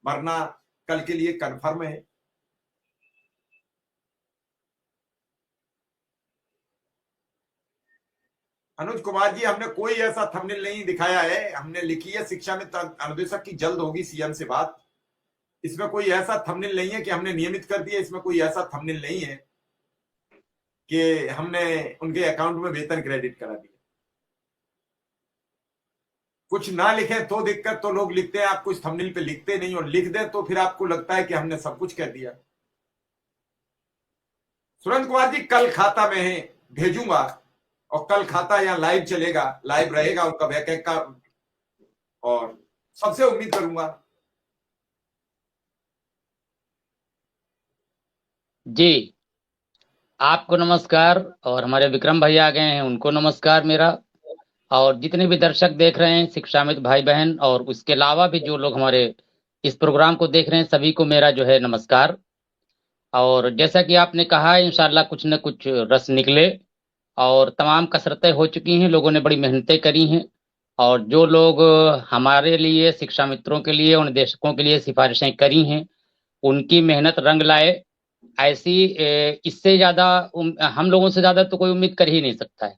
मरना कल के लिए कन्फर्म है। अनुज कुमार जी, हमने कोई ऐसा थंबनेल नहीं दिखाया है, हमने लिखी है शिक्षा में अनुदेशक की जल्द होगी सीएम से बात। इसमें कोई ऐसा थंबनेल नहीं है कि हमने नियमित कर दिया, इसमें कोई ऐसा थंबनेल नहीं है कि हमने उनके अकाउंट में वेतन क्रेडिट करा दिया। कुछ ना लिखे तो दिक्कत, तो लोग लिखते हैं, आप कुछ थंबनेल पे लिखते नहीं, और लिख दे तो फिर आपको लगता है कि हमने सब कुछ कह दिया। सुरेंद्र कुमार जी, कल खाता में भेजूंगा, और कल खाता यहाँ लाइव चलेगा, लाइव रहेगा उनका बैकअप का, और सबसे उम्मीद करूंगा। जी, आपको नमस्कार, और हमारे विक्रम भाई आ गए हैं, उनको नमस्कार मेरा, और जितने भी दर्शक देख रहे हैं शिक्षामित्र भाई बहन, और उसके अलावा भी जो लोग हमारे इस प्रोग्राम को देख रहे हैं, सभी को मेरा जो है नमस्कार। और जैसा कि आपने कहा, इंशाल्लाह कुछ न कुछ रस निकले, और तमाम कसरतें हो चुकी हैं, लोगों ने बड़ी मेहनतें करी हैं, और जो लोग हमारे लिए, शिक्षा मित्रों के लिए, उन देशकों के लिए सिफारिशें करी हैं, उनकी मेहनत रंग लाए। ऐसी इससे ज्यादा हम लोगों से ज्यादा तो कोई उम्मीद कर ही नहीं सकता है।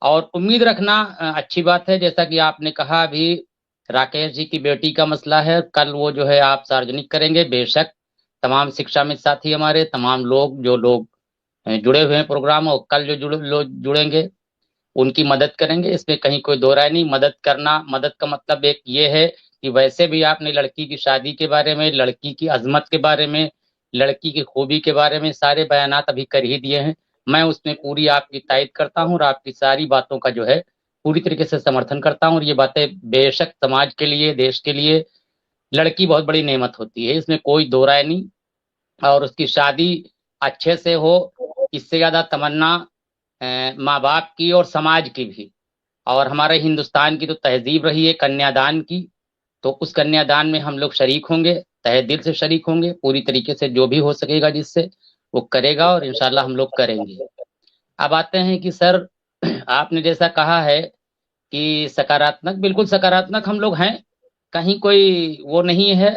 और उम्मीद रखना अच्छी बात है। जैसा कि आपने कहा, अभी राकेश जी की बेटी का मसला है, कल वो जो है आप सार्वजनिक करेंगे, बेशक तमाम शिक्षा मित्र साथी हमारे, तमाम लोग जो लोग जुड़े हुए हैं प्रोग्राम, और कल जो जुड़ेंगे उनकी मदद करेंगे, इसमें कहीं कोई दो राय नहीं। मदद करना, मदद का मतलब एक ये है कि वैसे भी आपने लड़की की शादी के बारे में, लड़की की अजमत के बारे में, लड़की की खूबी के बारे में सारे बयानात अभी कर ही दिए हैं। मैं उसमें पूरी आपकी तायद करता हूँ, और आपकी सारी बातों का जो है पूरी तरीके से समर्थन करता हूँ। और ये बातें बेशक समाज के लिए, देश के लिए लड़की बहुत बड़ी नेमत होती है, इसमें कोई दो राय नहीं। और उसकी शादी अच्छे से हो, इससे ज्यादा तमन्ना माँ बाप की और समाज की भी, और हमारे हिंदुस्तान की तो तहजीब रही है कन्यादान की। तो उस कन्यादान में हम लोग शरीक होंगे, तहे दिल से शरीक होंगे, पूरी तरीके से जो भी हो सकेगा जिससे वो करेगा, और इंशाल्लाह हम लोग करेंगे। अब आते हैं कि सर, आपने जैसा कहा है कि सकारात्मक, बिल्कुल सकारात्मक हम लोग हैं, कहीं कोई वो नहीं है।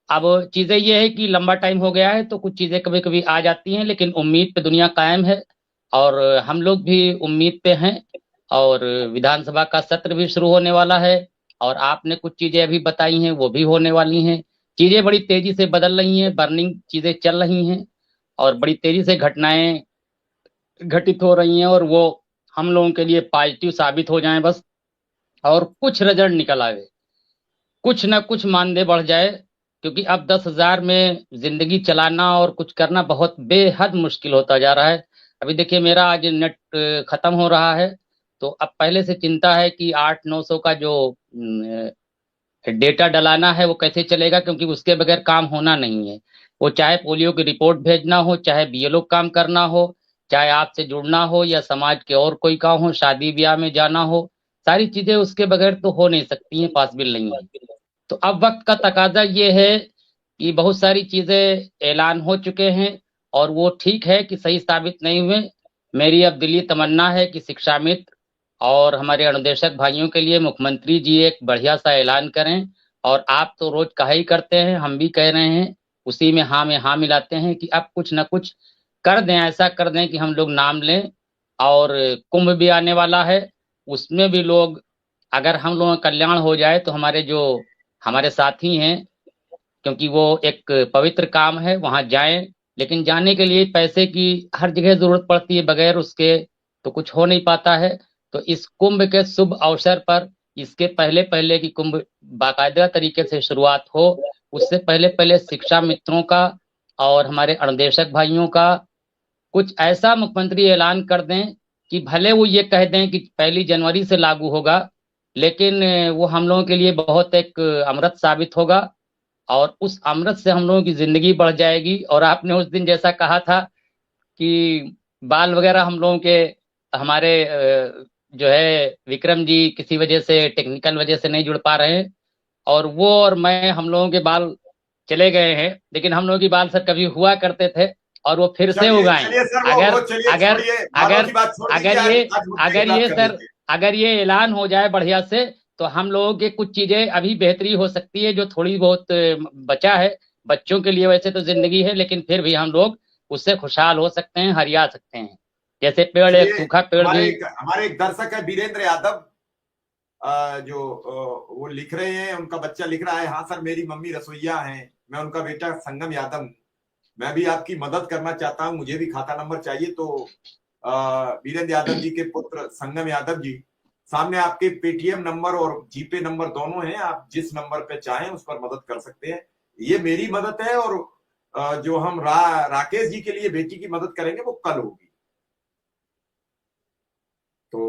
अब चीजें ये है कि लंबा टाइम हो गया है, तो कुछ चीजें कभी कभी आ जाती हैं, लेकिन उम्मीद पे दुनिया कायम है, और हम लोग भी उम्मीद पे हैं। और विधानसभा का सत्र भी शुरू होने वाला है, और आपने कुछ चीजें अभी बताई हैं वो भी होने वाली हैं। चीजें बड़ी तेजी से बदल रही हैं, बर्निंग चीजें चल रही हैं, और बड़ी तेजी से घटनाएं घटित हो रही हैं, और वो हम लोगों के लिए पॉजिटिव साबित हो जाएं बस, और कुछ रिजल्ट निकल आवे, कुछ ना कुछ मानदेय बढ़ जाए। क्योंकि अब 10,000 में जिंदगी चलाना और कुछ करना बहुत बेहद मुश्किल होता जा रहा है। अभी देखिए, मेरा आज नेट खत्म हो रहा है, तो अब पहले से चिंता है कि 800-900 का जो डेटा डलाना है वो कैसे चलेगा, क्योंकि उसके बगैर काम होना नहीं है। वो चाहे पोलियो की रिपोर्ट भेजना हो, चाहे बीएलओ काम करना हो, चाहे आपसे जुड़ना हो, या समाज के और कोई काम हो, शादी ब्याह में जाना हो, सारी चीजें उसके बगैर तो हो नहीं सकती हैं, पॉसिबल नहीं है। तो अब वक्त का तकाजा ये है कि बहुत सारी चीजें ऐलान हो चुके हैं, और वो ठीक है कि सही साबित नहीं हुए। मेरी अब दिली तमन्ना है कि शिक्षा मित्र और हमारे अनुदेशक भाइयों के लिए मुख्यमंत्री जी एक बढ़िया सा ऐलान करें। और आप तो रोज कहा ही करते हैं, हम भी कह रहे हैं, उसी में हाँ मिलाते हैं कि अब कुछ ना कुछ कर दें, ऐसा कर दें कि हम लोग नाम लें। और कुंभ भी आने वाला है, उसमें भी लोग, अगर हम लोगों का कल्याण हो जाए तो हमारे जो हमारे साथी हैं, क्योंकि वो एक पवित्र काम है, वहां जाएं, लेकिन जाने के लिए पैसे की हर जगह जरूरत पड़ती है, बगैर उसके तो कुछ हो नहीं पाता है। तो इस कुंभ के शुभ अवसर पर, इसके पहले पहले की कुंभ बाकायदा तरीके से शुरुआत हो, उससे पहले पहले शिक्षा मित्रों का और हमारे अनुदेशक भाइयों का कुछ ऐसा मुख्यमंत्री ऐलान कर दें कि भले वो ये कह दें कि 1 जनवरी से लागू होगा, लेकिन वो हम लोगों के लिए बहुत एक अमृत साबित होगा, और उस अमृत से हम लोगों की जिंदगी बढ़ जाएगी। और आपने उस दिन जैसा कहा था कि बाल वगैरह हम लोगों के, हमारे जो है विक्रम जी किसी वजह से, टेक्निकल वजह से नहीं जुड़ पा रहे हैं, और वो और मैं, हम लोगों के बाल चले गए हैं, लेकिन हम लोगों की बाल सर कभी हुआ करते थे, और वो फिर से चलिए उगाएं। चलिए सर, अगर वो चलिए, अगर छोड़िए बालों अगर की बात, छोड़ अगर दीजिए, आज ये आज मुद्दे की अगर बात ये कर सर लेते हैं। अगर ये ऐलान हो जाए बढ़िया से, तो हम लोगों के कुछ चीजें अभी बेहतरी हो सकती है, जो थोड़ी बहुत बचा है बच्चों के लिए। वैसे तो जिंदगी है, लेकिन फिर भी हम लोग उससे खुशहाल हो सकते हैं, हरिया सकते हैं। जैसे पेड़, एक चलिए, सूखा पेड़ भी। हमारे एक दर्शक है वीरेंद्र यादव, जो वो लिख रहे हैं, उनका बच्चा लिख रहा है, हाँ सर मेरी मम्मी रसोईया हैं, मैं उनका बेटा संगम यादव हूँ, मैं भी आपकी मदद करना चाहता हूँ, मुझे भी खाता नंबर चाहिए। तो वीरेंद्र यादव जी के पुत्र संगम यादव जी, सामने आपके पेटीएम नंबर और जीपे नंबर दोनों हैं, आप जिस नंबर पे चाहें उस पर मदद कर सकते हैं। ये मेरी मदद है, और जो हम राकेश जी के लिए बेटी की मदद करेंगे वो कल होगी। तो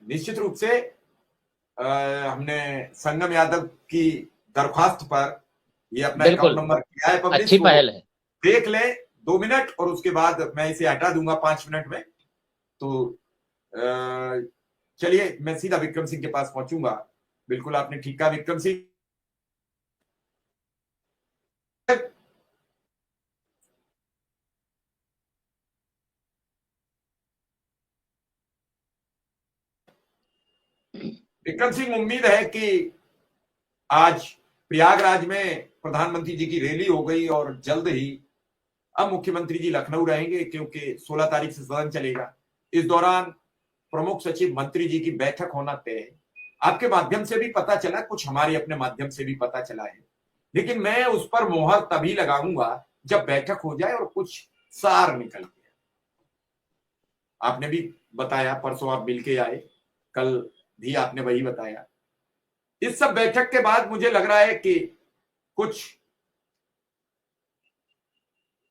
निश्चित रूप से हमने संगम यादव की दरख्वास्त पर ये अपना अकाउंट बिल्कुल, नंबर किया है पब्लिश, अच्छी तो पहल है। देख लें 2 मिनट, और उसके बाद मैं इसे हटा दूंगा 5 मिनट में। तो चलिए मैं सीधा विक्रम सिंह के पास पहुंचूंगा। बिल्कुल आपने ठीक कहा विक्रम सिंह। विक्रम सिंह, उम्मीद है कि आज प्रयागराज में प्रधानमंत्री जी की रैली हो गई, और जल्द ही अब मुख्यमंत्री जी लखनऊ रहेंगे, क्योंकि 16 तारीख से सदन चलेगा। इस दौरान प्रमुख सचिव मंत्री जी की बैठक होना तय है। आपके माध्यम से भी पता चला, कुछ हमारे अपने माध्यम से भी पता चला है, लेकिन मैं उस पर मोहर तभी लगाऊंगा जब बैठक हो जाए और कुछ सार निकल के। आपने भी बताया, परसों आप मिल के आए, कल भी आपने वही बताया। इस सब बैठक के बाद मुझे लग रहा है कि कुछ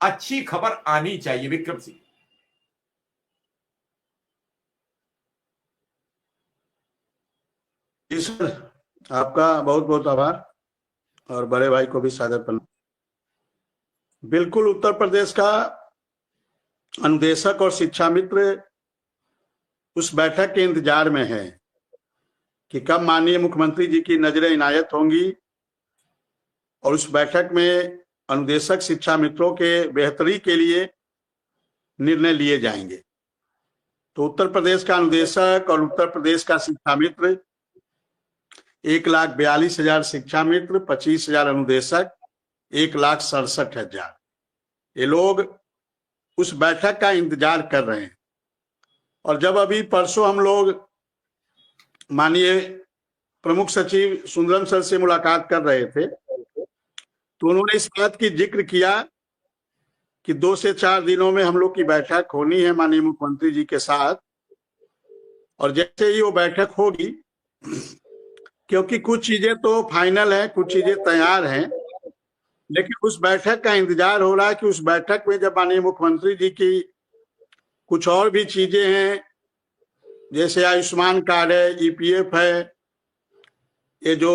अच्छी खबर आनी चाहिए विक्रम सिंह। जी सर, आपका बहुत बहुत आभार, और बड़े भाई को भी सादर प्रणाम। बिल्कुल उत्तर प्रदेश का अनुदेशक और शिक्षा मित्र उस बैठक के इंतजार में है कि कब माननीय मुख्यमंत्री जी की नजरें इनायत होंगी और उस बैठक में अनुदेशक शिक्षा मित्रों के बेहतरी के लिए निर्णय लिए जाएंगे। तो उत्तर प्रदेश का अनुदेशक और उत्तर प्रदेश का शिक्षा मित्र, 1,42,000 शिक्षा मित्र, 25,000 अनुदेशक, 1,67,000, ये लोग उस बैठक का इंतजार कर रहे हैं। और जब अभी परसों हम लोग माननीय प्रमुख सचिव सुंदरम सर से मुलाकात कर रहे थे, तो उन्होंने इस बात की जिक्र किया कि 2 से 4 दिनों में हम लोग की बैठक होनी है माननीय मुख्यमंत्री जी के साथ। और जैसे ही वो बैठक होगी, क्योंकि कुछ चीजें तो फाइनल है, कुछ चीजें तैयार हैं, लेकिन उस बैठक का इंतजार हो रहा है कि उस बैठक में जब माननीय मुख्यमंत्री जी की कुछ और भी चीजें हैं, जैसे आयुष्मान कार्ड है, ईपीएफ है, ये जो